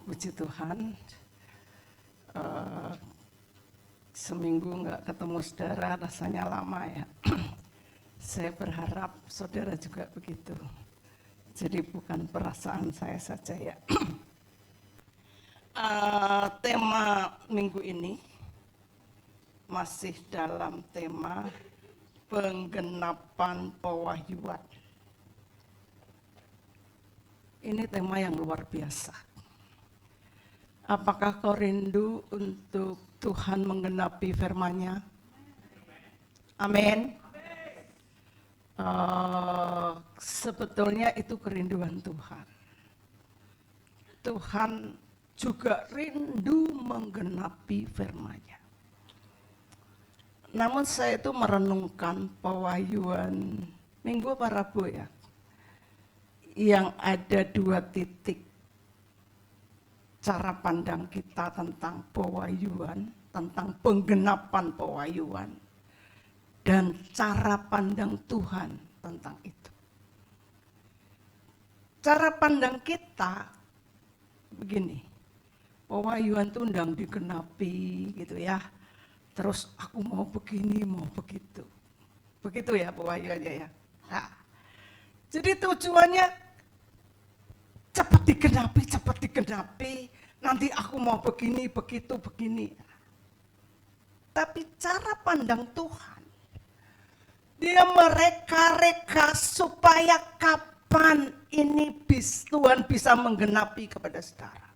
Puji Tuhan, seminggu nggak ketemu saudara rasanya lama ya. Saya berharap saudara juga begitu. Jadi bukan perasaan saya saja ya. Tema minggu ini masih dalam tema penggenapan pewahyuan. Ini tema yang luar biasa. Apakah kau rindu untuk Tuhan menggenapi firman-Nya? Amin. Sebetulnya itu kerinduan Tuhan. Tuhan juga rindu menggenapi firman-Nya. Namun saya itu merenungkan pewahyuan Minggu apa Rabu ya, yang ada 2 titik cara pandang kita tentang pewahyuan, tentang penggenapan pewahyuan, dan cara pandang Tuhan tentang itu. Cara pandang kita begini, pewahyuan itu undang digenapi gitu ya, terus aku mau begini, mau begitu. Begitu ya pewahyuannya ya. Nah, jadi tujuannya cepat digenapi, nanti aku mau begini, begitu, begini. Tapi cara pandang Tuhan, dia mereka-reka supaya kapan ini Tuhan bisa menggenapi kepada saudara.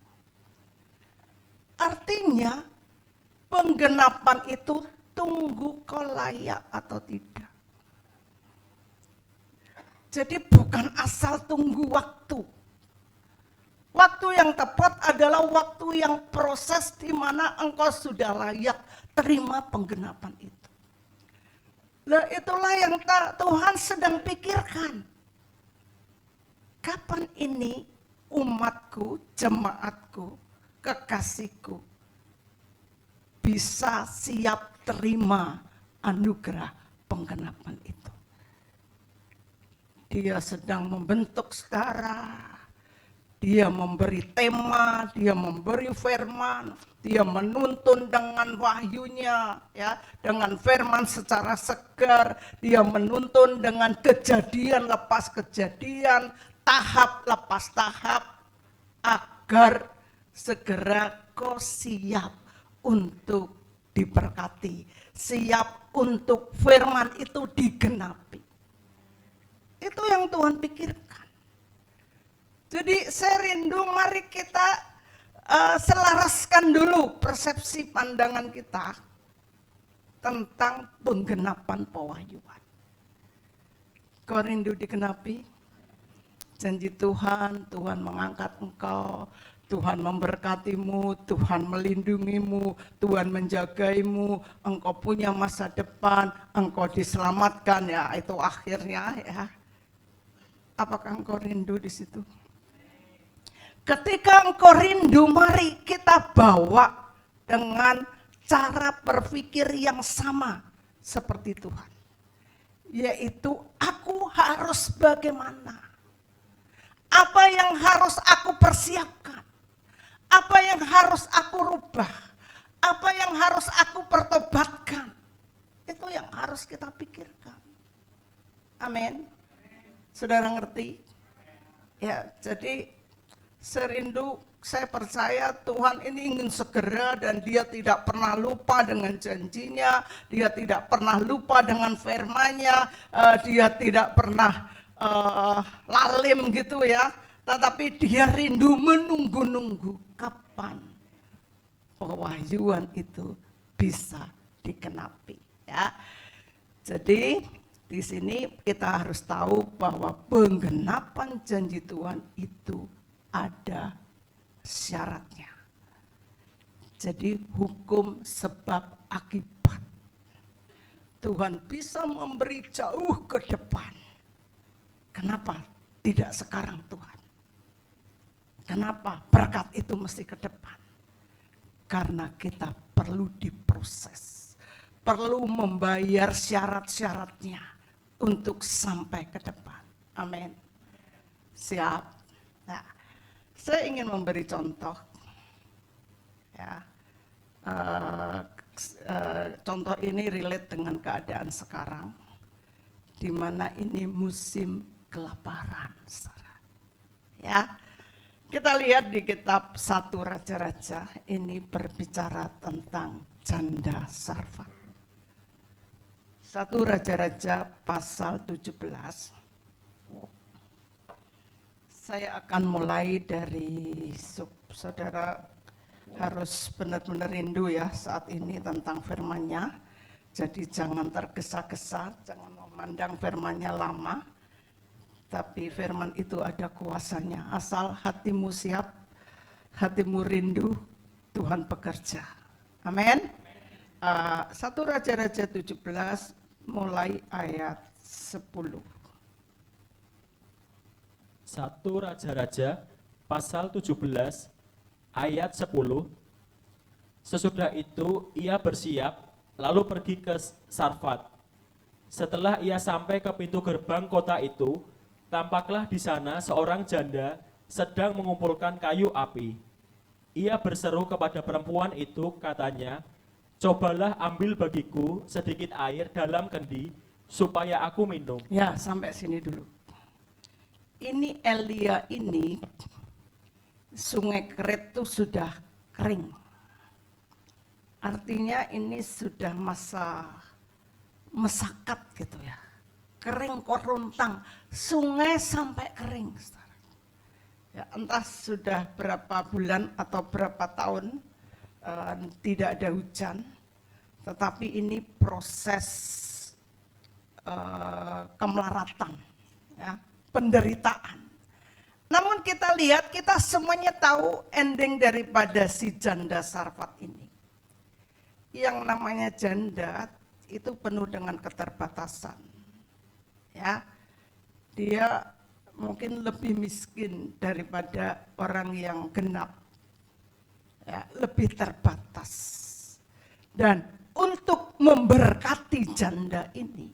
Artinya, penggenapan itu tunggu kau layak atau tidak. Jadi bukan asal tunggu waktu. Waktu yang tepat adalah waktu yang proses di mana engkau sudah layak terima penggenapan itu. Nah, itulah yang Tuhan sedang pikirkan. Kapan ini umatku, jemaatku, kekasihku bisa siap terima anugerah penggenapan itu. Dia sedang membentuk saudara. Dia memberi tema, dia memberi firman, dia menuntun dengan wahyunya, ya, dengan firman secara segar, dia menuntun dengan kejadian lepas kejadian, tahap lepas tahap, agar segera kau siap untuk diberkati, siap untuk firman itu digenapi. Itu yang Tuhan pikirkan. Jadi saya rindu mari kita selaraskan dulu persepsi pandangan kita tentang penggenapan pewahyuan. Kau rindu digenapi? Janji Tuhan, Tuhan mengangkat engkau, Tuhan memberkatimu, Tuhan melindungimu, Tuhan menjagaimu, engkau punya masa depan, engkau diselamatkan ya, itu akhirnya ya. Apakah engkau rindu di situ? Ketika engkau rindu, mari kita bawa dengan cara berpikir yang sama seperti Tuhan. Yaitu aku harus bagaimana? Apa yang harus aku persiapkan? Apa yang harus aku rubah? Apa yang harus aku pertobatkan? Itu yang harus kita pikirkan. Amin. Saudara ngerti? Ya, jadi serindu, saya percaya Tuhan ini ingin segera dan dia tidak pernah lupa dengan janjinya, dia tidak pernah lupa dengan firman-Nya, dia tidak pernah lalim gitu ya, tetapi dia rindu menunggu-nunggu kapan pewahyuan itu bisa digenapi ya. Jadi di sini kita harus tahu bahwa penggenapan janji Tuhan itu ada syaratnya. Jadi hukum sebab akibat. Tuhan bisa memberi jauh ke depan. Kenapa tidak sekarang Tuhan? Kenapa berkat itu mesti ke depan? Karena kita perlu diproses. Perlu membayar syarat-syaratnya untuk sampai ke depan. Amin. Siap. Nah, saya ingin memberi contoh Ya. Contoh ini relate dengan keadaan sekarang, di mana ini musim kelaparan. Ya, kita lihat di kitab 1 Raja-Raja, ini berbicara tentang janda Sarfat. 1 Raja-Raja pasal 17. Saya akan mulai dari saudara harus benar-benar rindu ya saat ini tentang firman-Nya. Jadi jangan tergesa-gesa, jangan memandang firman-Nya lama. Tapi firman itu ada kuasanya. Asal hatimu siap, hatimu rindu, Tuhan bekerja. Amin. 1 Raja-Raja 17 mulai ayat 10. 1 Raja-Raja pasal 17 ayat 10. Sesudah itu ia bersiap lalu pergi ke Sarfat. Setelah ia sampai ke pintu gerbang kota itu, tampaklah di sana seorang janda sedang mengumpulkan kayu api. Ia berseru kepada perempuan itu, katanya, "Cobalah ambil bagiku sedikit air dalam kendi supaya aku minum." Ya, sampai sini dulu. Ini Elia ini, sungai Kerit itu sudah kering. Artinya ini sudah masa mesakat gitu ya. Kering koruntang, sungai sampai kering. Ya, entah sudah berapa bulan atau berapa tahun tidak ada hujan. Tetapi ini proses kemelaratan, ya, penderitaan. Namun kita lihat, kita semuanya tahu ending daripada si janda Sarfat ini. Yang namanya janda itu penuh dengan keterbatasan. Ya, dia mungkin lebih miskin daripada orang yang genap. Ya, lebih terbatas. Dan untuk memberkati janda ini,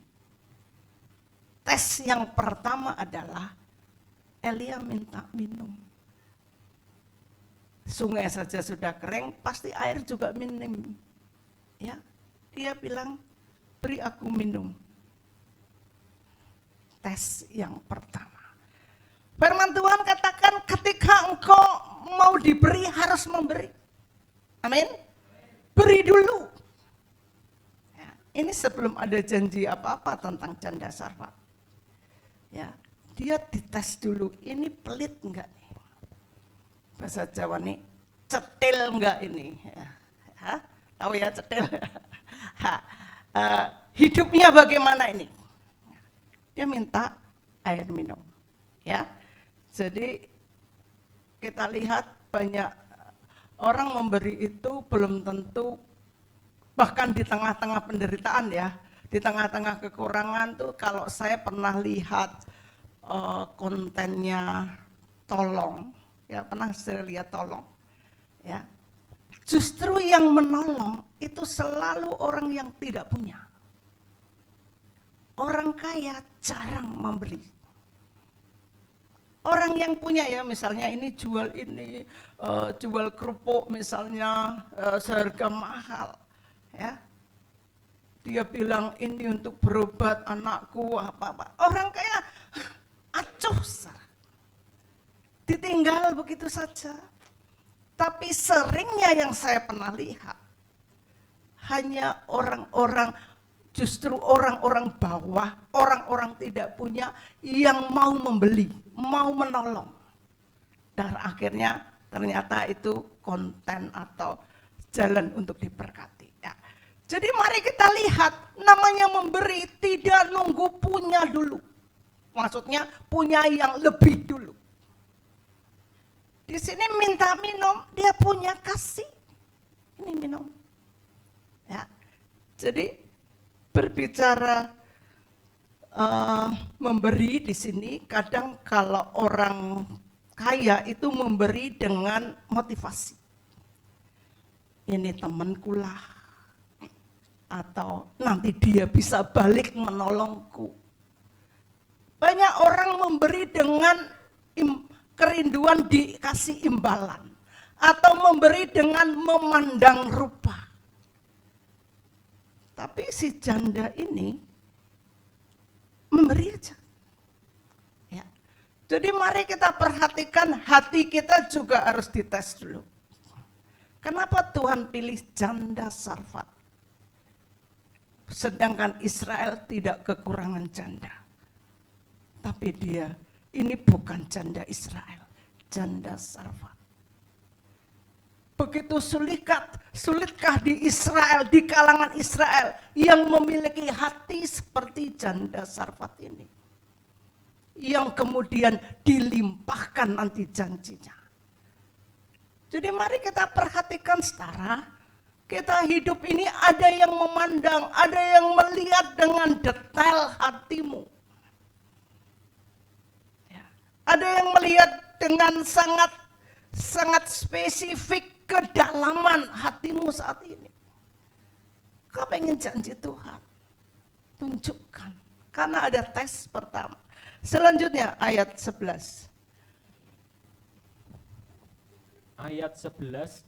tes yang pertama adalah Elia minta minum. Sungai saja sudah kering, pasti air juga minim. Ya, dia bilang, "Beri aku minum." Tes yang pertama. Firman Tuhan katakan ketika engkau mau diberi harus memberi. Amin. Beri dulu. Ya, ini sebelum ada janji apa-apa tentang janda Sarfat. Ya, dia dites dulu, ini pelit enggak nih? Bahasa Jawa nih, cetil enggak ini? Ya. Tahu ya cetil? Hidupnya bagaimana ini? Dia minta air minum. Ya, jadi kita lihat banyak orang memberi itu belum tentu, bahkan di tengah-tengah penderitaan ya, di tengah-tengah kekurangan tuh, kalau saya pernah lihat kontennya tolong, ya pernah saya lihat tolong, ya justru yang menolong itu selalu orang yang tidak punya. Orang kaya jarang memberi. Orang yang punya ya, misalnya ini jual kerupuk misalnya seharga mahal, ya. Dia bilang ini untuk berobat anakku apa-apa. Orang kaya acuh, ditinggal begitu saja. Tapi seringnya yang saya pernah lihat, hanya orang-orang, justru orang-orang bawah, orang-orang tidak punya yang mau membeli, mau menolong. Dan akhirnya ternyata itu konten atau jalan untuk diberkati. Ya. Jadi mari kita lihat, namanya memberi tidak nunggu punya dulu. Maksudnya punya yang lebih dulu. Di sini minta minum, dia punya kasih. Ini minum. Ya. Jadi berbicara memberi di sini, kadang kalau orang kaya itu memberi dengan motivasi. Ini temanku lah, atau nanti dia bisa balik menolongku. Banyak orang memberi dengan kerinduan dikasih imbalan. atau memberi dengan memandang rupa. Tapi si janda ini memberi aja. Ya. Jadi mari kita perhatikan hati kita juga harus dites dulu. Kenapa Tuhan pilih janda Sarfat? Sedangkan Israel tidak kekurangan janda. Tapi dia, ini bukan janda Israel, janda Sarfat. Begitu sulitkah di Israel, di kalangan Israel yang memiliki hati seperti janda Sarfat ini, yang kemudian dilimpahkan nanti janjinya. Jadi mari kita perhatikan saudara, kita hidup ini ada yang memandang, ada yang melihat dengan detail hatimu. Ya. Ada yang melihat dengan sangat spesifik kedalaman hatimu saat ini. Kau pengen janji Tuhan, tunjukkan. Karena ada tes pertama. Selanjutnya ayat 11. Ayat 11,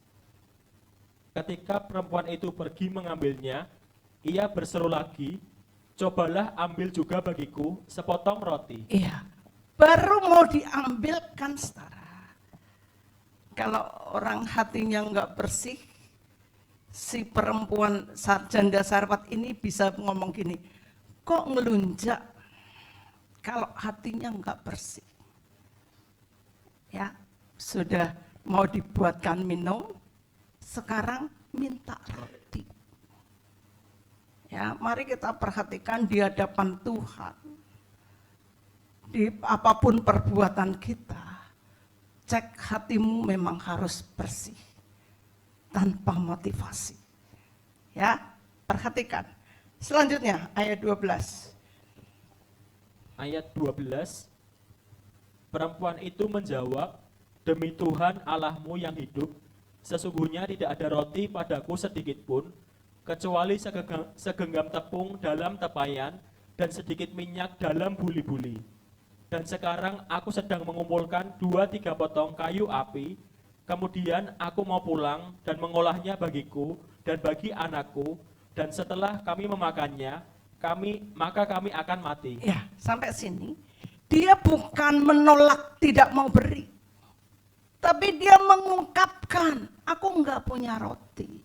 ketika perempuan itu pergi mengambilnya, ia berseru lagi, cobalah ambil juga bagiku sepotong roti. Iya, baru mau diambilkan saudara. Kalau orang hatinya enggak bersih, si perempuan janda Sarfat ini bisa ngomong gini, kok ngelunjak kalau hatinya enggak bersih. Ya, sudah mau dibuatkan minum, sekarang minta roti. Ya, mari kita perhatikan di hadapan Tuhan. Di apapun perbuatan kita, cek hatimu memang harus bersih, tanpa motivasi. Ya, perhatikan. Selanjutnya ayat 12. Ayat 12, perempuan itu menjawab, demi Tuhan Allahmu yang hidup, sesungguhnya tidak ada roti padaku sedikit pun, kecuali segenggam tepung dalam tepayan dan sedikit minyak dalam buli-buli. Dan sekarang aku sedang mengumpulkan 2-3 potong kayu api, kemudian aku mau pulang dan mengolahnya bagiku dan bagi anakku, dan setelah kami memakannya, maka kami akan mati. Ya, sampai sini dia bukan menolak tidak mau beri, tapi dia mengungkapkan, aku enggak punya roti,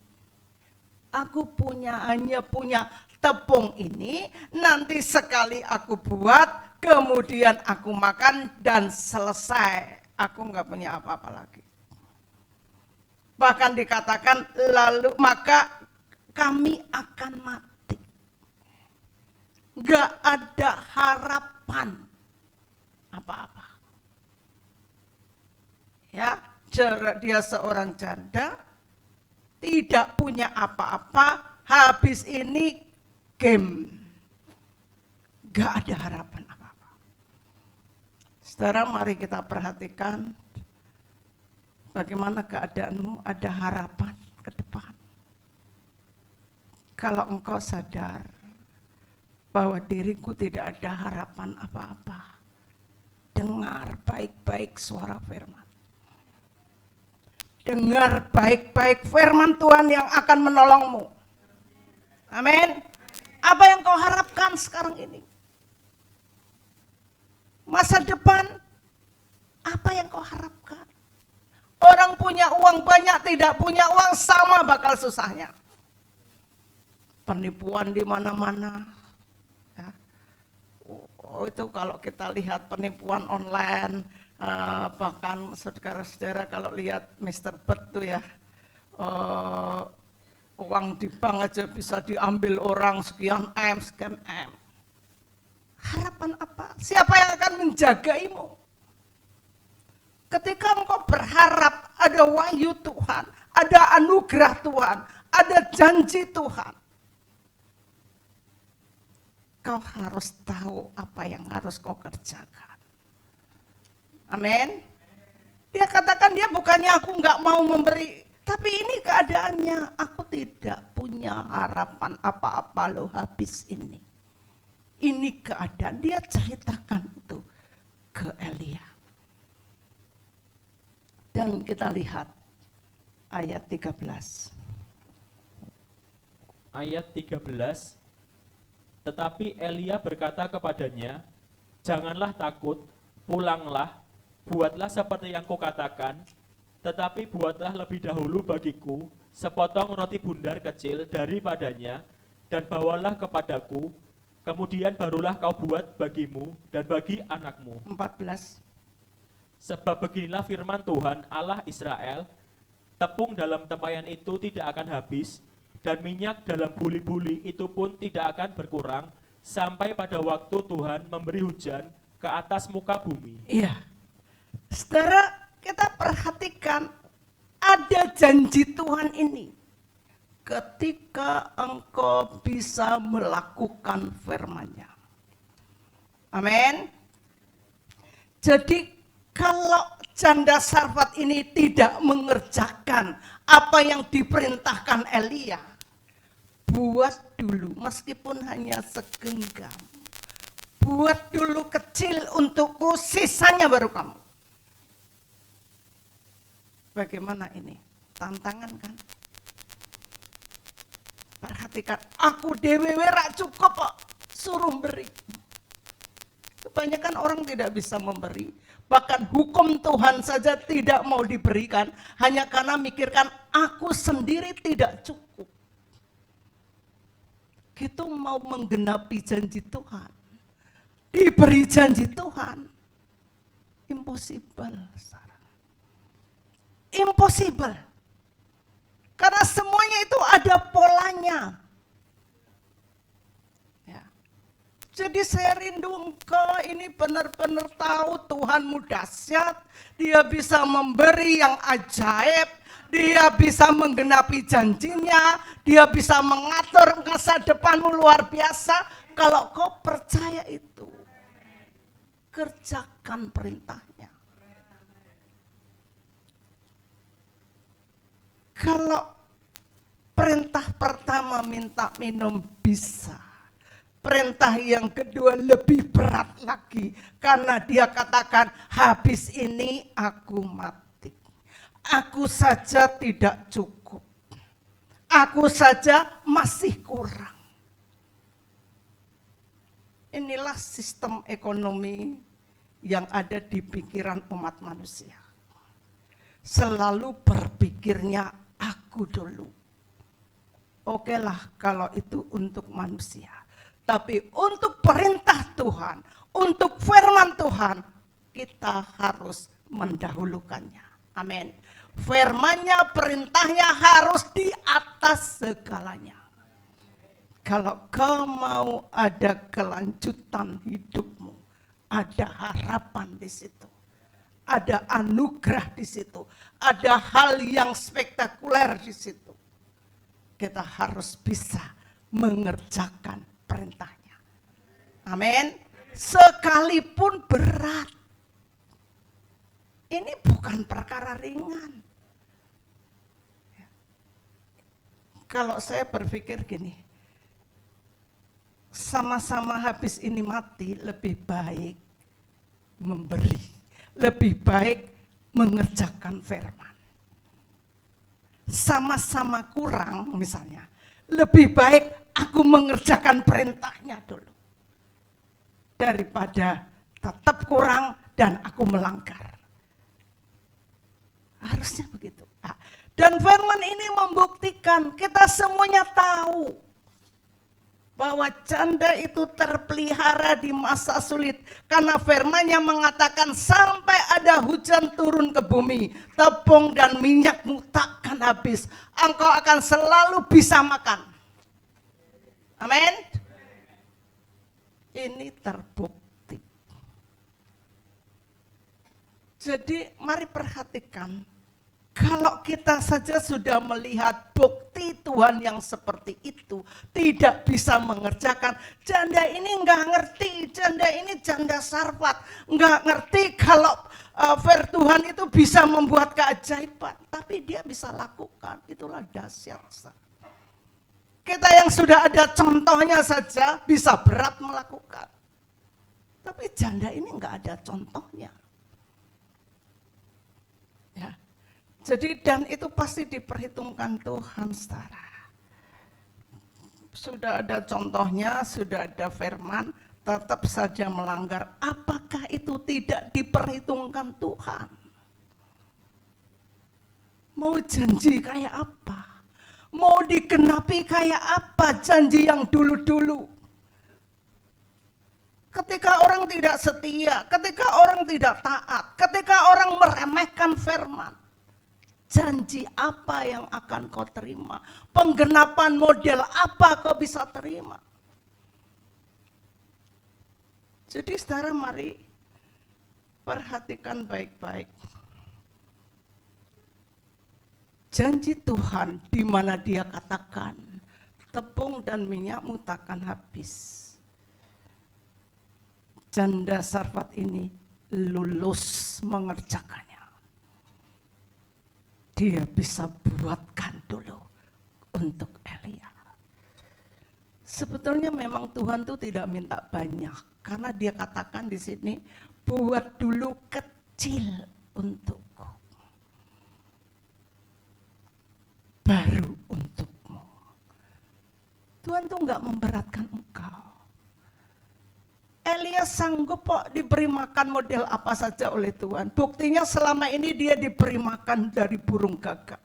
aku hanya punya tepung ini, nanti sekali aku buat, kemudian aku makan dan selesai. Aku enggak punya apa-apa lagi. Bahkan dikatakan lalu maka kami akan mati. Enggak ada harapan apa-apa. Ya, dia seorang janda, tidak punya apa-apa, habis ini game. Enggak ada harapan apa-apa. Saudara, mari kita perhatikan bagaimana keadaanmu, ada harapan ke depan. Kalau engkau sadar bahwa diriku tidak ada harapan apa-apa, dengar baik-baik suara firman. Dengar baik-baik firman Tuhan yang akan menolongmu. Amin. Apa yang kau harapkan sekarang ini? Masa depan, apa yang kau harapkan? Orang punya uang banyak, tidak punya uang sama bakal susahnya. Penipuan di mana-mana. Ya. Oh, itu kalau kita lihat penipuan online, bahkan saudara-saudara kalau lihat Mr. Bird tuh ya, uang di bank aja bisa diambil orang sekian M, sekian M. Harapan apa? Siapa yang akan menjagaimu? Ketika engkau berharap ada wahyu Tuhan, ada anugerah Tuhan, ada janji Tuhan, kau harus tahu apa yang harus kau kerjakan. Amin. Dia katakan dia bukannya aku nggak mau memberi, tapi ini keadaannya, aku tidak punya harapan apa-apa loh habis ini. Ini keadaan, dia ceritakan itu ke Elia. Dan kita lihat ayat 13. Ayat 13. Tetapi Elia berkata kepadanya, "Janganlah takut, pulanglah, buatlah seperti yang kukatakan, tetapi buatlah lebih dahulu bagiku sepotong roti bundar kecil daripadanya, dan bawalah kepadaku, kemudian barulah kau buat bagimu dan bagi anakmu. 14. Sebab beginilah firman Tuhan Allah Israel, tepung dalam tempayan itu tidak akan habis, dan minyak dalam buli-buli itu pun tidak akan berkurang, sampai pada waktu Tuhan memberi hujan ke atas muka bumi." Iya. Saudara, kita perhatikan ada janji Tuhan ini. Ketika engkau bisa melakukan firman-Nya. Amin. Jadi kalau janda Sarfat ini tidak mengerjakan apa yang diperintahkan Elia, buat dulu meskipun hanya segenggam. Buat dulu kecil untukku, sisanya baru kamu. Bagaimana ini? Tantangan kan? Perhatikan, aku dewe rak cukup kok, suruh beri. Kebanyakan orang tidak bisa memberi. Bahkan hukum Tuhan saja tidak mau diberikan, hanya karena mikirkan aku sendiri tidak cukup. Kita mau menggenapi janji Tuhan, diberi janji Tuhan, impossible. Impossible. Karena semuanya itu ada polanya. Ya. Jadi saya rindu engkau ini benar-benar tahu Tuhanmu dahsyat, Dia bisa memberi yang ajaib, Dia bisa menggenapi janjinya, Dia bisa mengatur masa depanmu luar biasa. Kalau kau percaya itu, kerjakan perintahnya. Kalau perintah pertama minta minum bisa, perintah yang kedua lebih berat lagi, karena dia katakan habis ini aku mati. Aku saja tidak cukup. Aku saja masih kurang. Inilah sistem ekonomi yang ada di pikiran umat manusia. Selalu berpikirnya aku dulu. Oke lah kalau itu untuk manusia. Tapi untuk perintah Tuhan, untuk firman Tuhan, kita harus mendahulukannya. Amin. Firman-Nya, perintahnya harus di atas segalanya. Kalau kau mau ada kelanjutan hidupmu, ada harapan di situ. Ada anugerah di situ, ada hal yang spektakuler di situ. Kita harus bisa mengerjakan perintahnya. Amin. Sekalipun berat. Ini bukan perkara ringan. Kalau saya berpikir gini, sama-sama habis ini mati, lebih baik memberi. Lebih baik mengerjakan firman. Sama-sama kurang misalnya, lebih baik aku mengerjakan perintahnya dulu, daripada tetap kurang dan aku melanggar. Harusnya begitu. Dan firman ini membuktikan, kita semuanya tahu bahwa janda itu terpelihara di masa sulit, karena firman-Nya mengatakan sampai ada hujan turun ke bumi, tepung dan minyakmu takkan habis, engkau akan selalu bisa makan. Amin. Ini terbukti. Jadi mari perhatikan, kalau kita saja sudah melihat bukti Tuhan yang seperti itu, tidak bisa mengerjakan, janda ini nggak ngerti, janda ini janda Sarfat, nggak ngerti kalau Tuhan itu bisa membuat keajaiban, tapi dia bisa lakukan, itulah dahsyat. Kita yang sudah ada contohnya saja bisa berat melakukan, tapi janda ini nggak ada contohnya. Ya. Jadi dan itu pasti diperhitungkan Tuhan, saudara. Sudah ada contohnya, sudah ada firman, tetap saja melanggar. Apakah itu tidak diperhitungkan Tuhan? Mau janji kayak apa? Mau digenapi kayak apa janji yang dulu-dulu? Ketika orang tidak setia, ketika orang tidak taat, ketika orang meremehkan firman, janji apa yang akan kau terima? Penggenapan model apa kau bisa terima? Jadi saudara, mari perhatikan baik-baik. Janji Tuhan di mana Dia katakan, tepung dan minyakmu takkan habis. Janda Sarfat ini lulus mengerjakannya. Dia bisa buatkan dulu untuk Elia. Sebetulnya memang Tuhan itu tidak minta banyak, karena Dia katakan di sini, buat dulu kecil untukku, baru untukmu. Tuhan tuh nggak memberatkan engkau. Elia sanggup kok diberi makan model apa saja oleh Tuhan. Buktinya selama ini dia diberi makan dari burung gagak.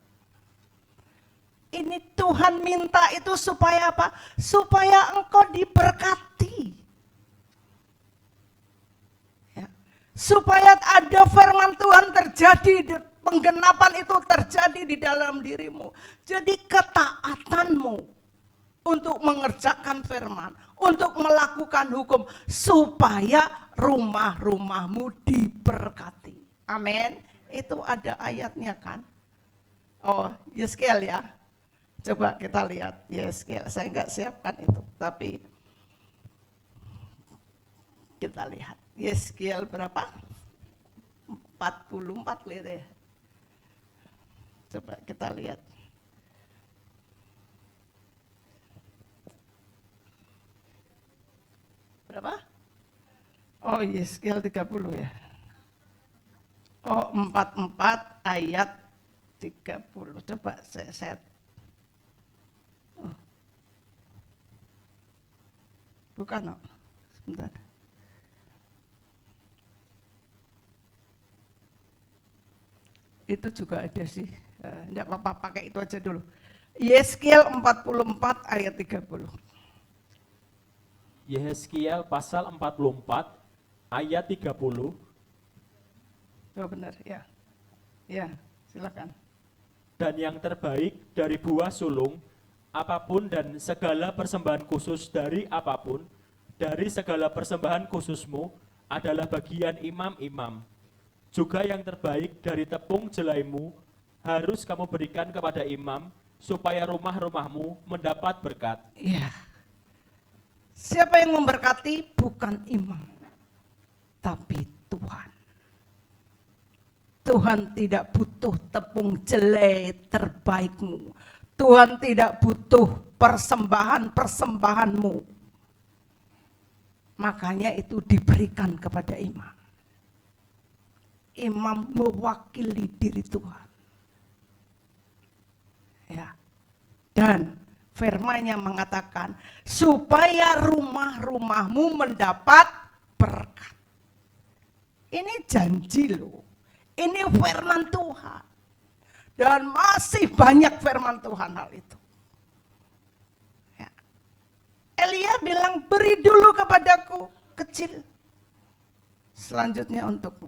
Ini Tuhan minta itu supaya apa? Supaya engkau diberkati. Ya. Supaya ada firman Tuhan terjadi, penggenapan itu terjadi di dalam dirimu. Jadi ketaatanmu untuk mengerjakan firman, untuk melakukan hukum, supaya rumah-rumahmu diberkati. Amin. Itu ada ayatnya kan? Oh, Yeskiel ya. Coba kita lihat Yeskiel. Saya nggak siapkan itu, tapi kita lihat. Yeskiel berapa? 44 lihat ya. Coba kita lihat. Berapa? Oh, Yeskiel 30 ya. Oh, 44 ayat 30. Coba saya set. Oh. Bukan, oh. Sebentar. Itu juga ada sih. Enggak apa-apa, pakai itu aja dulu. Yeskiel 44 ayat 30. Yehezkiel pasal 44 ayat 30. Oh benar, ya. Ya, silakan. Dan yang terbaik dari buah sulung, apapun dan segala persembahan khusus dari apapun, dari segala persembahan khususmu adalah bagian imam-imam. Juga yang terbaik dari tepung jelaimu harus kamu berikan kepada imam, supaya rumah-rumahmu mendapat berkat. Iya. Siapa yang memberkati? Bukan imam, tapi Tuhan. Tuhan tidak butuh tepung jelai terbaikmu. Tuhan tidak butuh persembahan-persembahanmu. Makanya itu diberikan kepada imam. Imam mewakili diri Tuhan. Ya. Dan firman-Nya mengatakan, supaya rumah-rumahmu mendapat berkat. Ini janji loh. Ini firman Tuhan. Dan masih banyak firman Tuhan hal itu. Ya. Elia bilang, beri dulu kepadaku kecil. Selanjutnya untukmu.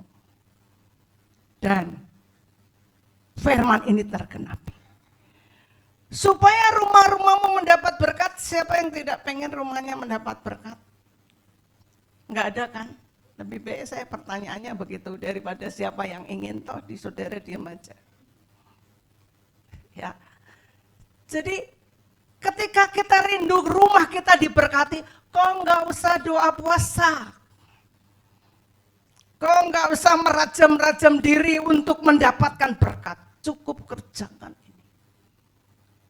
Dan firman ini tergenapi. Supaya rumah-rumahmu mendapat berkat, siapa yang tidak pengen rumahnya mendapat berkat? Enggak ada kan? Lebih baik saya pertanyaannya begitu, daripada siapa yang ingin, toh di saudara diam aja. Ya. Jadi ketika kita rindu rumah kita diberkati, kok enggak usah doa puasa. Kok enggak usah merajam-rajam diri untuk mendapatkan berkat. Cukup kerjakan.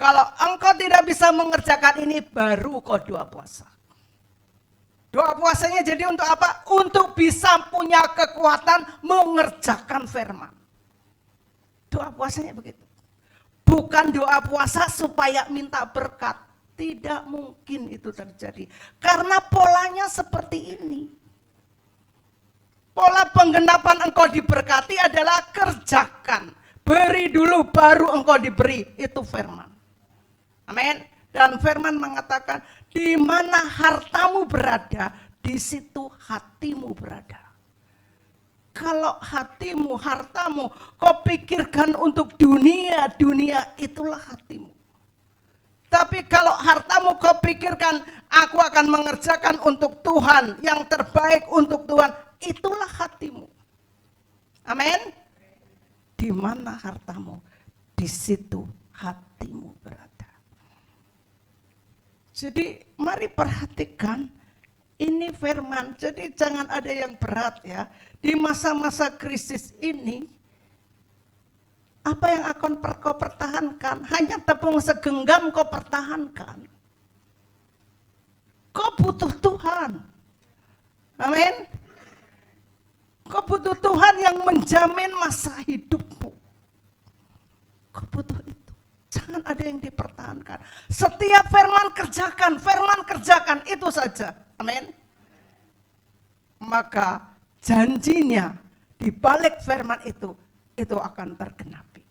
Kalau engkau tidak bisa mengerjakan ini, baru kau doa puasa. Doa puasanya jadi untuk apa? Untuk bisa punya kekuatan mengerjakan firman. Doa puasanya begitu. Bukan doa puasa supaya minta berkat. Tidak mungkin itu terjadi. Karena polanya seperti ini. Pola penggenapan engkau diberkati adalah kerjakan. Beri dulu baru engkau diberi. Itu firman. Amin. Dan firman mengatakan, di mana hartamu berada, di situ hatimu berada. Kalau hatimu, hartamu, kau pikirkan untuk dunia, dunia itulah hatimu. Tapi kalau hartamu kau pikirkan, aku akan mengerjakan untuk Tuhan, yang terbaik untuk Tuhan, itulah hatimu. Amin. Di mana hartamu, di situ hatimu berada. Jadi mari perhatikan, ini firman, jadi jangan ada yang berat ya. Di masa-masa krisis ini, apa yang akan kau pertahankan? Hanya tepung segenggam kau pertahankan. Kau butuh Tuhan. Amin. Kau butuh Tuhan yang menjamin masa hidupmu. Kau butuh itu. Jangan ada yang dipertahankan. Setiap firman kerjakan, itu saja. Amin. Maka janjinya di balik firman itu akan tergenapi.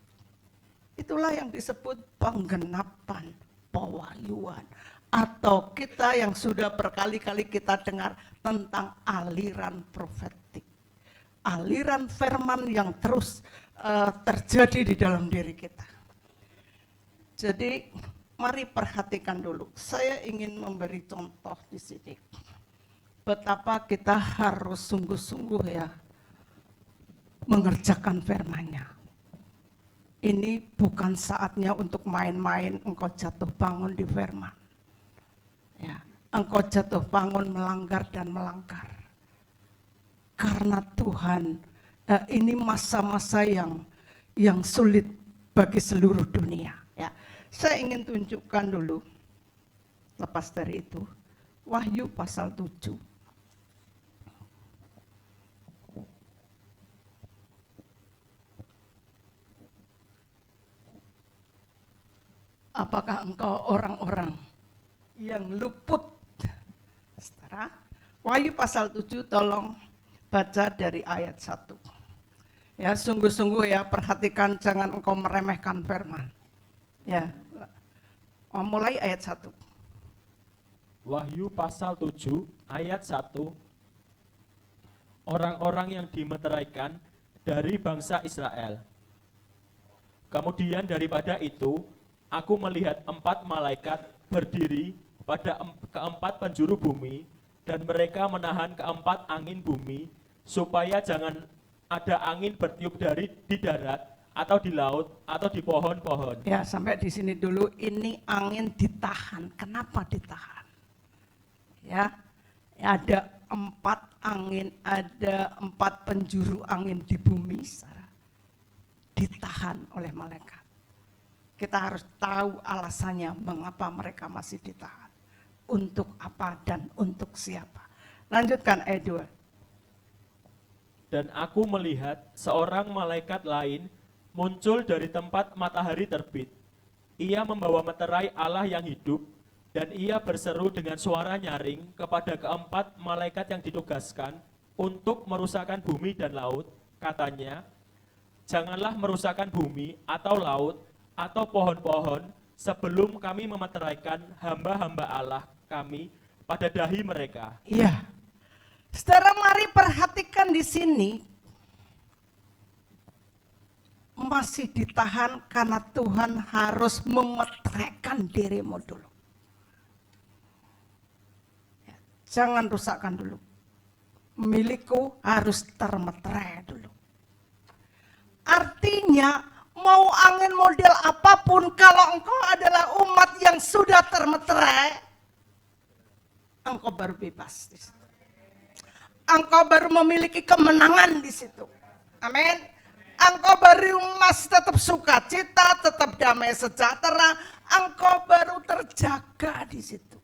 Itulah yang disebut penggenapan pewahyuan. Atau kita yang sudah berkali-kali kita dengar tentang aliran profetik. Aliran firman yang terus terjadi di dalam diri kita. Jadi mari perhatikan dulu. Saya ingin memberi contoh di sini. Betapa kita harus sungguh-sungguh ya mengerjakan firman-Nya. Ini bukan saatnya untuk main-main engkau jatuh bangun di firman. Ya, engkau jatuh bangun melanggar dan melanggar. Karena Tuhan, ini masa-masa yang sulit bagi seluruh dunia. Ya, saya ingin tunjukkan dulu, lepas dari itu, Wahyu pasal 7. Apakah engkau orang-orang yang luput? Saudara, Wahyu pasal 7 tolong baca dari ayat 1. Ya, sungguh-sungguh ya, perhatikan jangan engkau meremehkan firman. Ya. Mulai ayat 1. Wahyu pasal 7 ayat 1. Orang-orang yang dimeteraikan dari bangsa Israel. Kemudian daripada itu, aku melihat 4 malaikat berdiri pada keempat penjuru bumi, dan mereka menahan keempat angin bumi, supaya jangan ada angin bertiup di darat, atau di laut, atau di pohon-pohon. Ya, sampai di sini dulu. Ini angin ditahan. Kenapa ditahan? Ya, ada 4 angin, ada 4 penjuru angin di bumi, ditahan oleh malaikat. Kita harus tahu alasannya mengapa mereka masih ditahan. Untuk apa dan untuk siapa. Lanjutkan ayat 2. Dan aku melihat seorang malaikat lain muncul dari tempat matahari terbit. Ia membawa meterai Allah yang hidup, dan ia berseru dengan suara nyaring kepada keempat malaikat yang ditugaskan untuk merusakkan bumi dan laut. Katanya, janganlah merusakkan bumi atau laut atau pohon-pohon sebelum kami memeteraikan hamba-hamba Allah kami pada dahi mereka. Iya. Saudara, mari perhatikan di sini. Masih ditahan karena Tuhan harus memeteraikan dirimu dulu. Jangan rusakkan dulu. Milikku harus termeterai dulu. Artinya, mau angin model apapun, kalau engkau adalah umat yang sudah termeterai, engkau baru bebas di situ. Engkau baru memiliki kemenangan di situ. Amin. Engkau baru masih tetap sukacita, tetap damai sejahtera. Engkau baru terjaga di situ.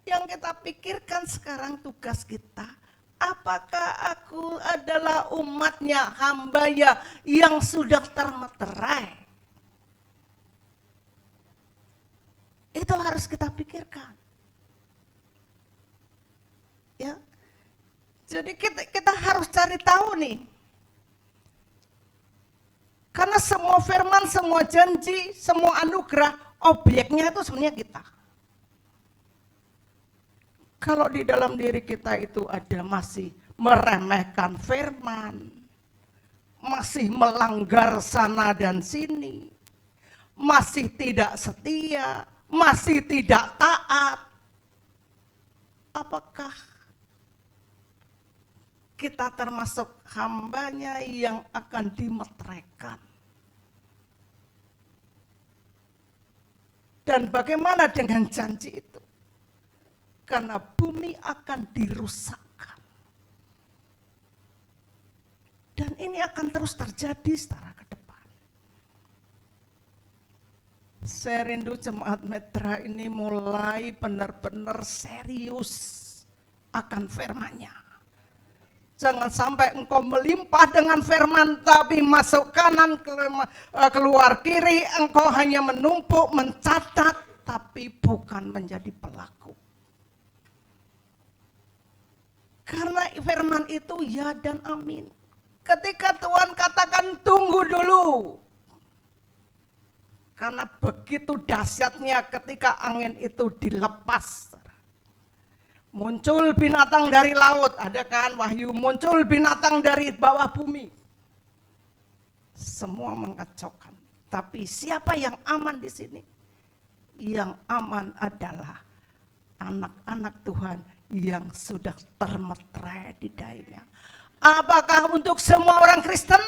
Yang kita pikirkan sekarang tugas kita Apakah aku adalah umatnya, hambanya yang sudah termeterai? Itu harus kita pikirkan. Ya. Jadi kita harus cari tahu nih. Karena semua firman, semua janji, semua anugerah, objeknya itu sebenarnya kita. Kalau di dalam diri kita itu ada masih meremehkan firman, masih melanggar sana dan sini, masih tidak setia, masih tidak taat, apakah kita termasuk hambanya yang akan dimeteraikan? Dan bagaimana dengan janji itu? Karena bumi akan dirusakkan. Dan ini akan terus terjadi secara ke depan. Saya rindu jemaat Metra ini mulai benar-benar serius akan firman-Nya. Jangan sampai engkau melimpah dengan firman, tapi masuk kanan, keluar kiri, engkau hanya menumpuk, mencatat, tapi bukan menjadi pelaku. Karena firman itu ya dan amin. Ketika Tuhan katakan tunggu dulu. Karena begitu dahsyatnya ketika angin itu dilepas. Muncul binatang dari laut, ada kan Wahyu, muncul binatang dari bawah bumi. Semua mengacaukan. Tapi siapa yang aman di sini? Yang aman adalah anak-anak Tuhan yang sudah termeterai di dahinya. Apakah untuk semua orang Kristen?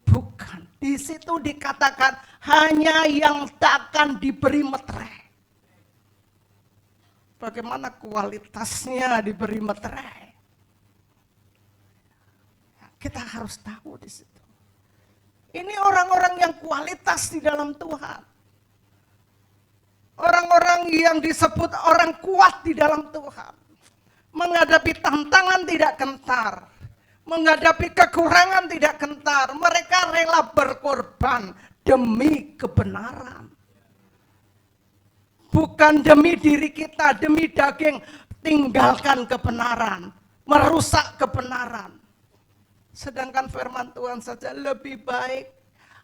Bukan. Di situ dikatakan hanya yang takkan diberi meterai. Bagaimana kualitasnya diberi meterai? Kita harus tahu di situ. Ini orang-orang yang kualitas di dalam Tuhan. Orang-orang yang disebut orang kuat di dalam Tuhan. Menghadapi tantangan tidak gentar. Menghadapi kekurangan tidak gentar. Mereka rela berkorban demi kebenaran. Bukan demi diri kita, demi daging. Tinggalkan kebenaran. Merusak kebenaran. Sedangkan firman Tuhan saja lebih baik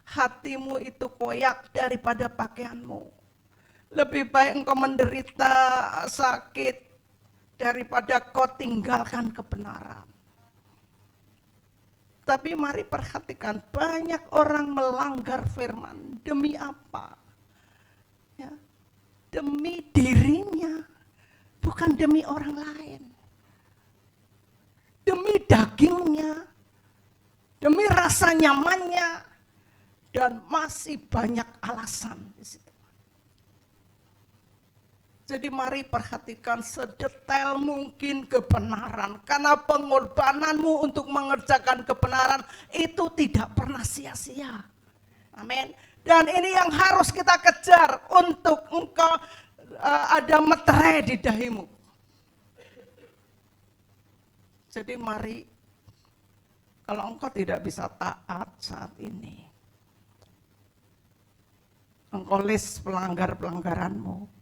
hatimu itu koyak daripada pakaianmu. Lebih baik engkau menderita sakit daripada kau tinggalkan kebenaran. Tapi mari perhatikan, banyak orang melanggar firman. Demi apa? Ya, demi dirinya, bukan demi orang lain. Demi dagingnya, demi rasa nyamannya, dan masih banyak alasan di situ. Jadi mari perhatikan sedetail mungkin kebenaran. Karena pengorbananmu untuk mengerjakan kebenaran itu tidak pernah sia-sia. Amin. Dan ini yang harus kita kejar untuk engkau ada meterai di dahimu. Jadi mari, kalau engkau tidak bisa taat saat ini, engkau list pelanggaranmu.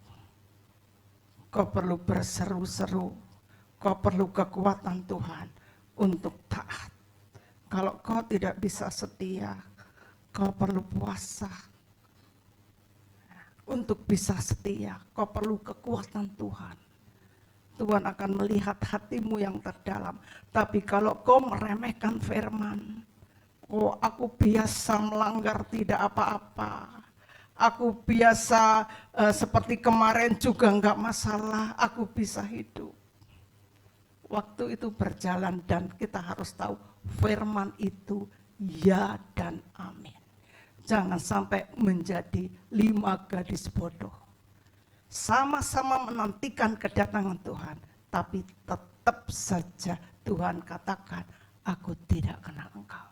Kau perlu berseru-seru, kau perlu kekuatan Tuhan untuk taat. Kalau kau tidak bisa setia, kau perlu puasa. Untuk bisa setia, kau perlu kekuatan Tuhan. Tuhan akan melihat hatimu yang terdalam. Tapi kalau kau meremehkan firman, oh aku biasa melanggar tidak apa-apa. Aku biasa seperti kemarin juga enggak masalah, aku bisa hidup. Waktu itu berjalan dan kita harus tahu firman itu ya dan amin. Jangan sampai menjadi 5 gadis bodoh. Sama-sama menantikan kedatangan Tuhan, tapi tetap saja Tuhan katakan, aku tidak kenal engkau.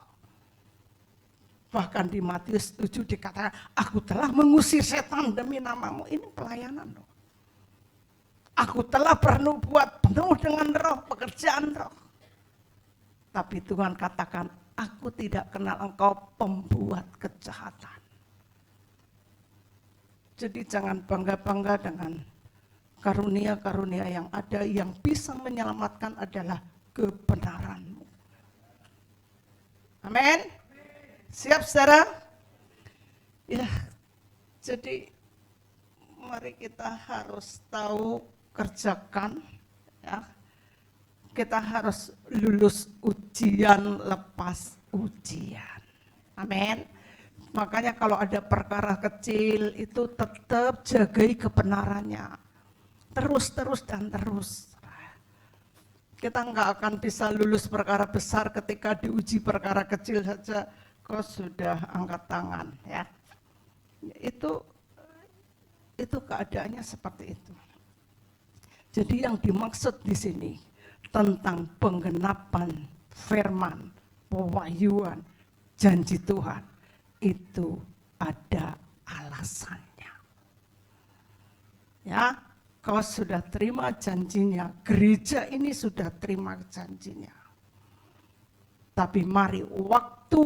Bahkan di Matius 7 dikatakan, aku telah mengusir setan demi namamu. Ini pelayanan loh. Aku telah bernubuat penuh dengan roh, pekerjaan roh. Tapi Tuhan katakan, aku tidak kenal engkau pembuat kejahatan. Jadi jangan bangga-bangga dengan karunia-karunia yang ada, yang bisa menyelamatkan adalah kebenaranmu. Amin. Siap saudara? Ya, jadi mari kita harus tahu, kerjakan, ya. Kita harus lulus ujian lepas ujian. Amin. Makanya kalau ada perkara kecil itu tetap jagai kebenarannya. Terus dan terus. Kita nggak akan bisa lulus perkara besar ketika diuji perkara kecil saja kok sudah angkat tangan, ya. Itu keadaannya seperti itu. Jadi yang dimaksud di sini tentang penggenapan firman, pewahyuan, janji Tuhan, itu ada alasannya. Ya, kau sudah terima janjinya, gereja ini sudah terima janjinya. Tapi mari waktu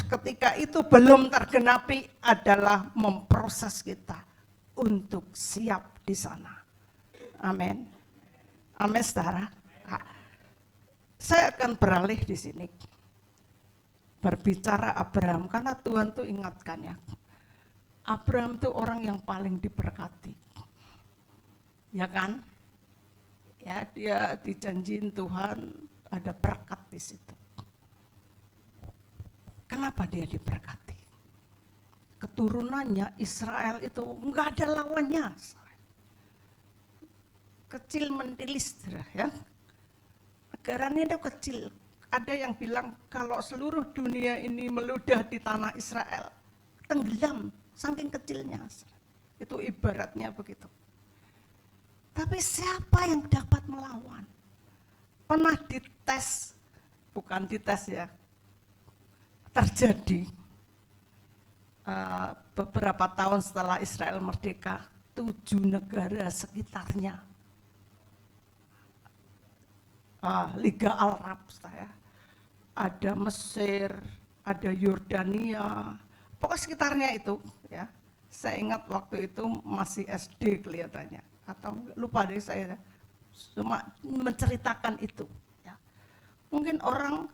ketika itu belum tergenapi adalah memproses kita untuk siap di sana. Amin. Amin, saudara. Saya akan beralih di sini berbicara Abraham, karena Tuhan tuh ingatkan ya, Abraham tuh orang yang paling diberkati, ya kan? Ya, dia dijanjiin Tuhan ada berkat di situ. Kenapa dia diberkati? Keturunannya Israel itu enggak ada lawannya, kecil mentilis, ya. Negaranya itu kecil. Ada yang bilang kalau seluruh dunia ini meludah di tanah Israel, tenggelam saking kecilnya. Itu ibaratnya begitu. Tapi siapa yang dapat melawan? Pernah dites, bukan dites ya, terjadi beberapa tahun setelah Israel merdeka, 7 negara sekitarnya, Liga Arab, ada Mesir, ada Yordania, pokoknya sekitarnya itu, ya. Saya ingat waktu itu masih SD kelihatannya, atau lupa deh saya, cuma menceritakan itu. Ya. Mungkin orang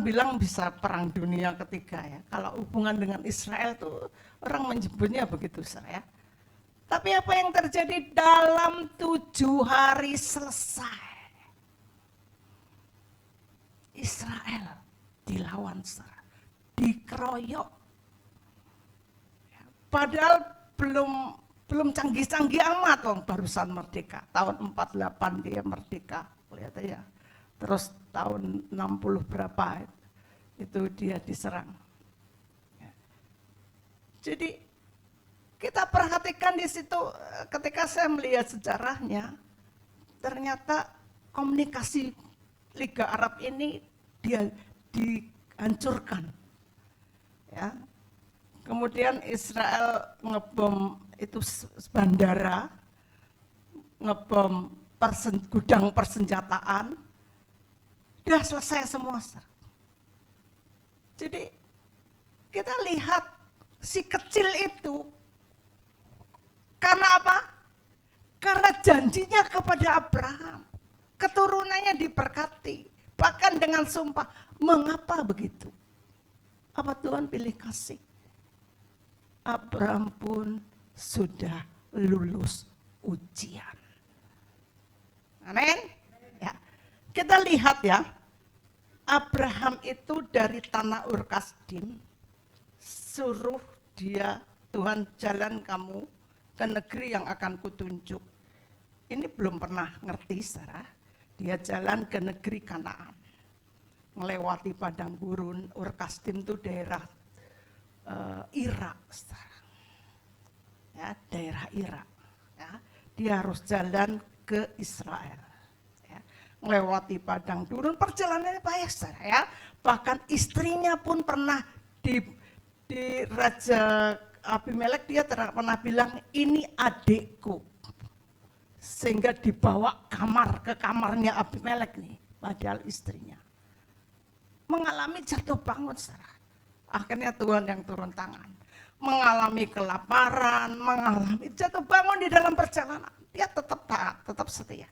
bilang bisa perang dunia ketiga ya. Kalau hubungan dengan Israel tuh orang menyebutnya begitu, ya. Tapi apa yang terjadi dalam 7 hari selesai? Israel dilawan, dikeroyok. Padahal belum canggih-canggih amat, barusan merdeka. Tahun 48 dia merdeka, lihat ya. Terus tahun 60 berapa itu dia diserang. Jadi kita perhatikan di situ, ketika saya melihat sejarahnya, ternyata komunikasi Liga Arab ini dia dihancurkan. Ya. Kemudian Israel ngebom itu bandara, ngebom gudang persenjataan, sudah selesai semua. Jadi kita lihat si kecil itu, karena apa? Karena janjinya kepada Abraham, keturunannya diberkati, bahkan dengan sumpah. Mengapa begitu? Apa Tuhan pilih kasih? Abraham pun sudah lulus ujian. Amin. Ya. Kita lihat ya, Abraham itu dari tanah Ur Kasdim, suruh dia, Tuhan jalan kamu ke negeri yang akan kutunjuk. Ini belum pernah ngerti, saudara. Dia jalan ke negeri Kanaan, melewati padang gurun. Ur Kasdim itu daerah Irak, saudara. Ya, daerah Irak. Ya. Dia harus jalan ke Israel. Ya. Melewati padang gurun, perjalanannya payah, saudara. Ya. Bahkan istrinya pun pernah di Raja Abimelek, dia pernah bilang, ini adikku. Sehingga dibawa ke kamarnya Abimelek nih, padahal istrinya. Mengalami jatuh bangun, saudara. Akhirnya Tuhan yang turun tangan. Mengalami kelaparan, mengalami jatuh bangun di dalam perjalanan. Dia tetap taat, tetap setia.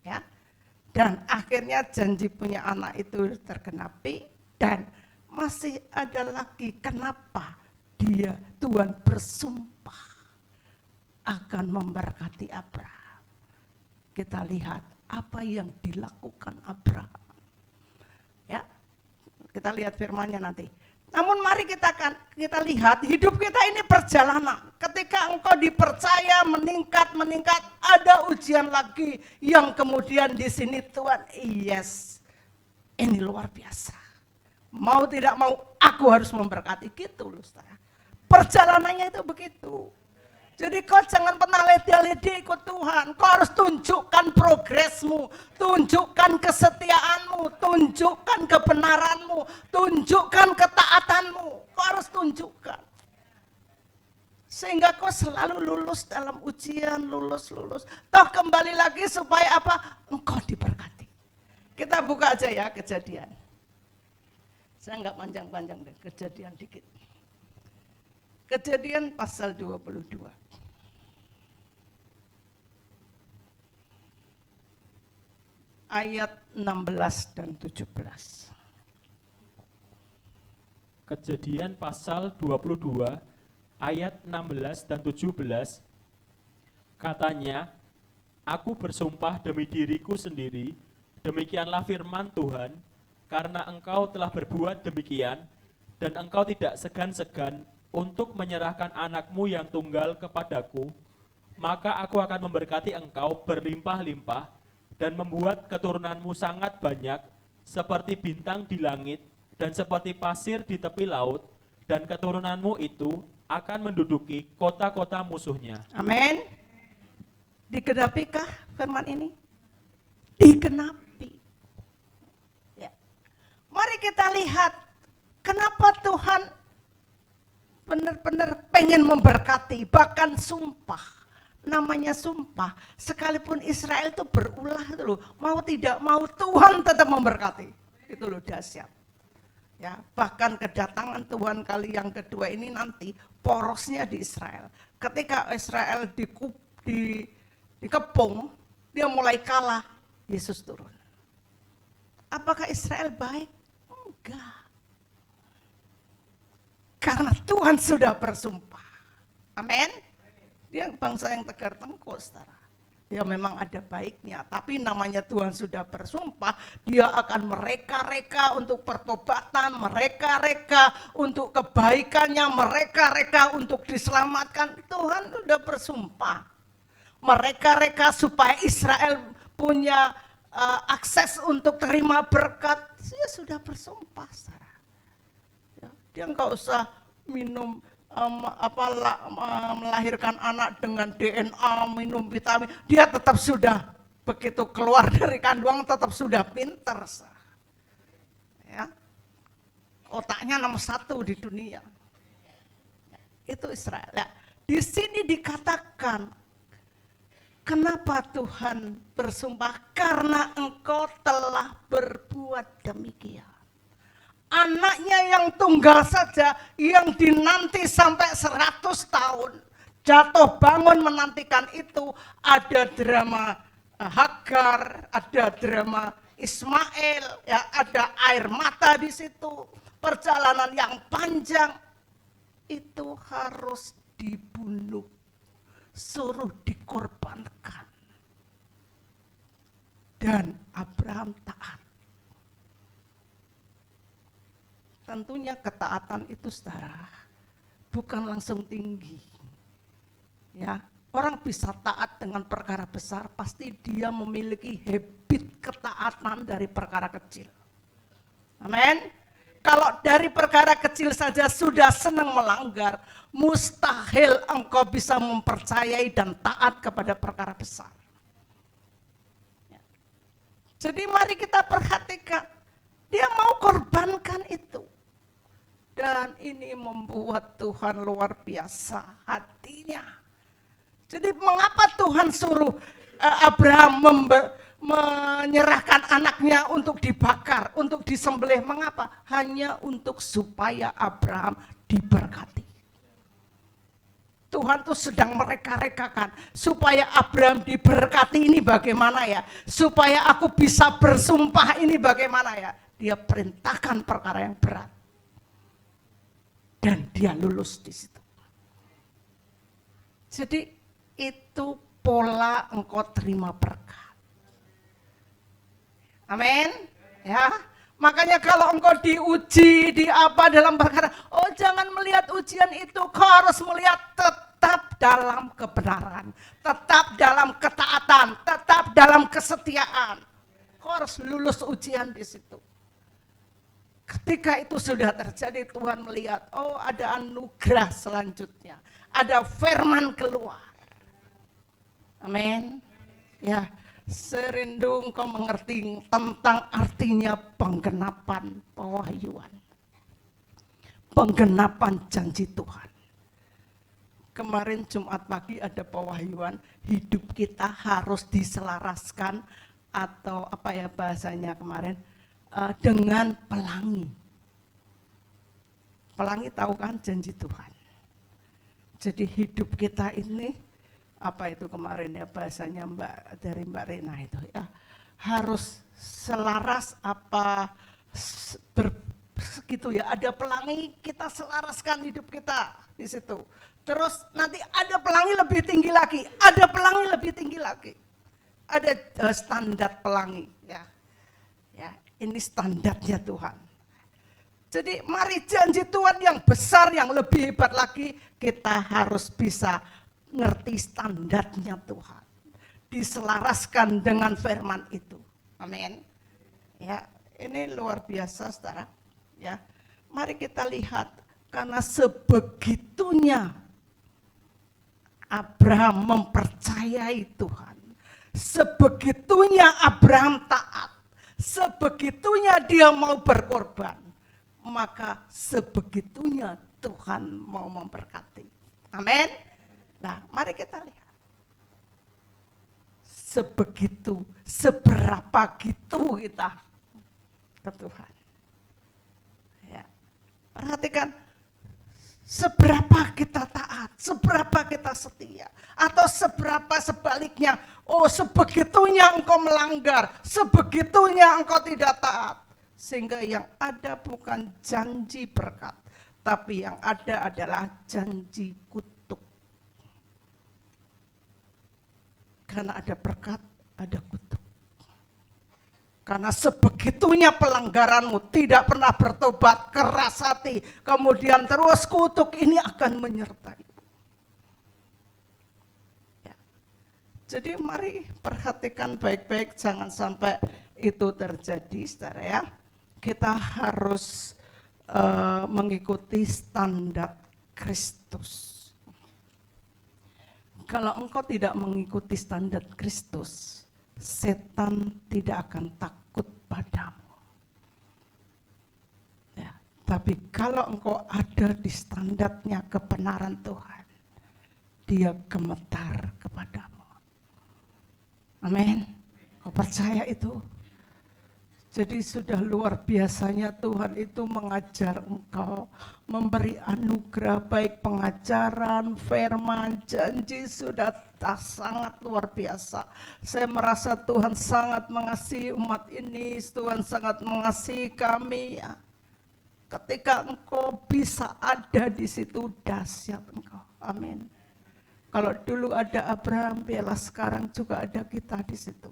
Ya. Dan akhirnya janji punya anak itu tergenapi. Dan masih ada lagi kenapa Tuhan bersumpah akan memberkati Abraham. Kita lihat apa yang dilakukan Abraham. Ya, kita lihat firman-Nya nanti. Namun mari kita lihat hidup kita ini perjalanan. Ketika engkau dipercaya meningkat, ada ujian lagi yang kemudian di sini Tuhan, yes, ini luar biasa. Mau tidak mau aku harus memberkati, gitu loh, saudara. Perjalanannya itu begitu. Jadi kau jangan pernah lede-lede ikut Tuhan. Kau harus tunjukkan progresmu, tunjukkan kesetiaanmu, tunjukkan kebenaranmu, tunjukkan ketaatanmu. Kau harus tunjukkan. Sehingga kau selalu lulus dalam ujian, lulus. Toh kembali lagi supaya apa? Engkau diberkati. Kita buka aja ya Kejadian. Saya nggak panjang-panjang deh, Kejadian dikit. Kejadian pasal 22. Ayat 16 dan 17. Kejadian pasal 22 ayat 16 dan 17. Katanya, aku bersumpah demi diriku sendiri, demikianlah firman Tuhan, karena engkau telah berbuat demikian, dan engkau tidak segan-segan untuk menyerahkan anakmu yang tunggal kepadaku, maka aku akan memberkati engkau berlimpah-limpah, dan membuat keturunanmu sangat banyak, seperti bintang di langit, dan seperti pasir di tepi laut, dan keturunanmu itu akan menduduki kota-kota musuhnya. Amin. Digenapikah firman ini? Digenapi. Ya. Mari kita lihat, kenapa Tuhan benar-benar pengen memberkati, bahkan sumpah. Namanya sumpah, sekalipun Israel itu berulah itu loh, mau tidak mau Tuhan tetap memberkati. Itu loh dahsyat. Ya, bahkan kedatangan Tuhan kali yang kedua ini nanti porosnya di Israel. Ketika Israel dikepung, dia mulai kalah, Yesus turun. Apakah Israel baik? Enggak. Karena Tuhan sudah bersumpah. Amin. Dia bangsa yang tegar tengkuk, saudara. Dia memang ada baiknya, tapi namanya Tuhan sudah bersumpah, dia akan mereka-reka untuk pertobatan, mereka-reka untuk kebaikannya, mereka-reka untuk diselamatkan. Tuhan sudah bersumpah. Mereka-reka supaya Israel punya akses untuk terima berkat, dia sudah bersumpah, saudara. Dia nggak usah minum melahirkan anak dengan DNA, minum vitamin, dia tetap sudah begitu keluar dari kandungan tetap sudah pinter. Ya. Otaknya nomor 1 di dunia. Itu Israel. Ya. Di sini dikatakan, kenapa Tuhan bersumpah? Karena engkau telah berbuat demikian. Anaknya yang tunggal saja, yang dinanti sampai 100 tahun, jatuh bangun menantikan itu, ada drama Hagar, ada drama Ismail, ya, ada air mata di situ, perjalanan yang panjang, itu harus dibunuh, suruh dikorbankan. Dan Abraham taat. Tentunya ketaatan itu, saudara, bukan langsung tinggi. Ya, orang bisa taat dengan perkara besar, pasti dia memiliki habit ketaatan dari perkara kecil. Amin. Kalau dari perkara kecil saja sudah senang melanggar, mustahil engkau bisa mempercayai dan taat kepada perkara besar. Ya. Jadi mari kita perhatikan, dia mau korbankan itu. Dan ini membuat Tuhan luar biasa hatinya. Jadi mengapa Tuhan suruh Abraham menyerahkan anaknya untuk dibakar, untuk disembelih. Mengapa? Hanya untuk supaya Abraham diberkati. Tuhan tuh sedang mereka-rekakan supaya Abraham diberkati ini bagaimana ya? Supaya aku bisa bersumpah ini bagaimana ya? Dia perintahkan perkara yang berat. Dan dia lulus di situ. Jadi itu pola engkau terima berkat. Amin. Ya. Makanya kalau engkau diuji di apa dalam perkara, oh jangan melihat ujian itu, kau harus melihat tetap dalam kebenaran, tetap dalam ketaatan, tetap dalam kesetiaan. Kau harus lulus ujian di situ. Ketika itu sudah terjadi, Tuhan melihat, oh ada anugerah selanjutnya, ada firman keluar. Amin. Ya. Serindu engkau mengerti tentang artinya penggenapan pewahyuan. Penggenapan janji Tuhan. Kemarin Jumat pagi ada pewahyuan, hidup kita harus diselaraskan atau apa ya bahasanya kemarin, dengan pelangi. Pelangi tahu kan janji Tuhan. Jadi hidup kita ini apa itu kemarin ya bahasanya dari Mbak Rena itu ya, harus selaras apa gitu ya, ada pelangi kita selaraskan hidup kita di situ. Terus nanti ada pelangi lebih tinggi lagi, ada pelangi lebih tinggi lagi, ada standar pelangi ya. Ya, ini standarnya Tuhan. Jadi mari janji Tuhan yang besar, yang lebih hebat lagi, kita harus bisa ngerti standarnya Tuhan, diselaraskan dengan firman itu. Amin. Ya, ini luar biasa, saudara. Ya, mari kita lihat, karena sebegitunya Abraham mempercayai Tuhan, sebegitunya Abraham taat, sebegitunya dia mau berkorban, maka sebegitunya Tuhan mau memberkati. Amin. Nah, mari kita lihat. Sebegitu, seberapa gitu kita ke Tuhan. Ya. Perhatikan, seberapa kita taat, seberapa kita setia, atau seberapa sebaliknya, oh sebegitunya engkau melanggar, sebegitunya engkau tidak taat. Sehingga yang ada bukan janji berkat, tapi yang ada adalah janji kutuk. Karena ada berkat, ada kutuk. Karena sebegitunya pelanggaranmu, tidak pernah bertobat, keras hati, kemudian terus kutuk ini akan menyertai. Ya. Jadi mari perhatikan baik-baik, jangan sampai itu terjadi, saudara ya. Kita harus mengikuti standar Kristus. Kalau engkau tidak mengikuti standar Kristus, setan tidak akan takut padamu. Ya, tapi kalau engkau ada di standarnya kebenaran Tuhan, dia gemetar kepadamu. Amin. Kau percaya itu? Jadi sudah luar biasanya Tuhan itu mengajar engkau, memberi anugerah baik pengajaran, firman, janji sudah sangat luar biasa. Saya merasa Tuhan sangat mengasihi umat ini, Tuhan sangat mengasihi kami. Ya. Ketika engkau bisa ada di situ, dahsyat engkau. Amin. Kalau dulu ada Abraham, biarlah sekarang juga ada kita di situ.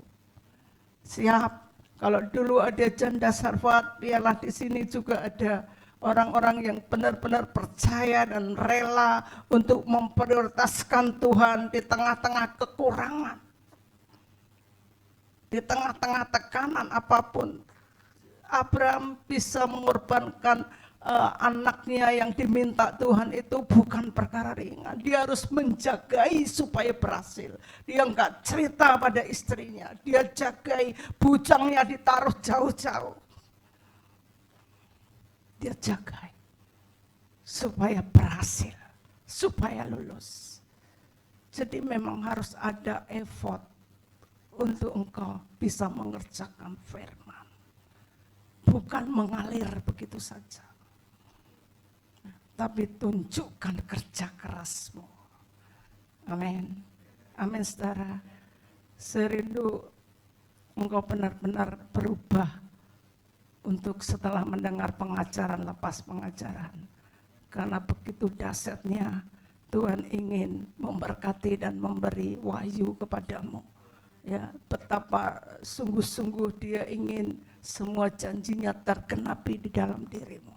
Siap. Kalau dulu ada janda Sarfat, biarlah di sini juga ada orang-orang yang benar-benar percaya dan rela untuk memprioritaskan Tuhan di tengah-tengah kekurangan, di tengah-tengah tekanan apapun. Abraham bisa mengorbankan anaknya yang diminta Tuhan itu bukan perkara ringan. Dia harus menjagai supaya berhasil. Dia enggak cerita pada istrinya. Dia jagai, bujangnya ditaruh jauh-jauh. Dia jagai supaya berhasil, supaya lulus. Jadi memang harus ada effort untuk engkau bisa mengerjakan firman. Bukan mengalir begitu saja. Tapi tunjukkan kerja kerasmu. Amin. Amin saudara. Serindu engkau benar-benar berubah untuk setelah mendengar pengajaran lepas pengajaran. Karena begitu dahsyatnya Tuhan ingin memberkati dan memberi wahyu kepadamu. Ya, betapa sungguh-sungguh Dia ingin semua janjinya tergenapi di dalam dirimu.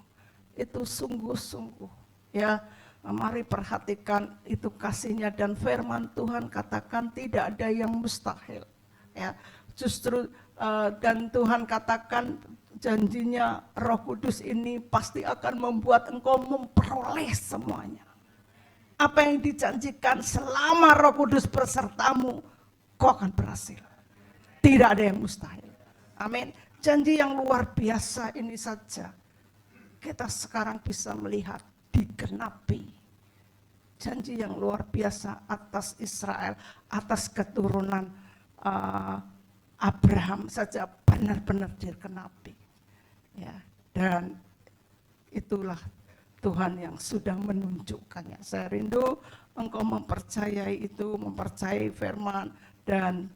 Itu sungguh-sungguh. Ya, mari perhatikan itu kasihnya dan firman Tuhan katakan tidak ada yang mustahil. Ya, justru dan Tuhan katakan janjinya Roh Kudus ini pasti akan membuat engkau memperoleh semuanya. Apa yang dijanjikan selama Roh Kudus bersertamu, kau akan berhasil. Tidak ada yang mustahil. Amin. Janji yang luar biasa ini saja kita sekarang bisa melihat digenapi. Janji yang luar biasa atas Israel, atas keturunan Abraham saja benar-benar digenapi. Ya, dan itulah Tuhan yang sudah menunjukkannya. Saya rindu engkau mempercayai itu, mempercayai firman, dan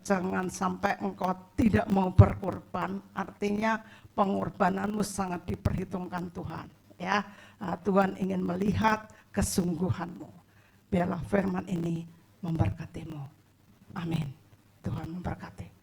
jangan sampai engkau tidak mau berkorban. Artinya pengorbananmu sangat diperhitungkan Tuhan. Ya, Tuhan ingin melihat kesungguhanmu. Biarlah firman ini memberkatimu. Amin. Tuhan memberkati.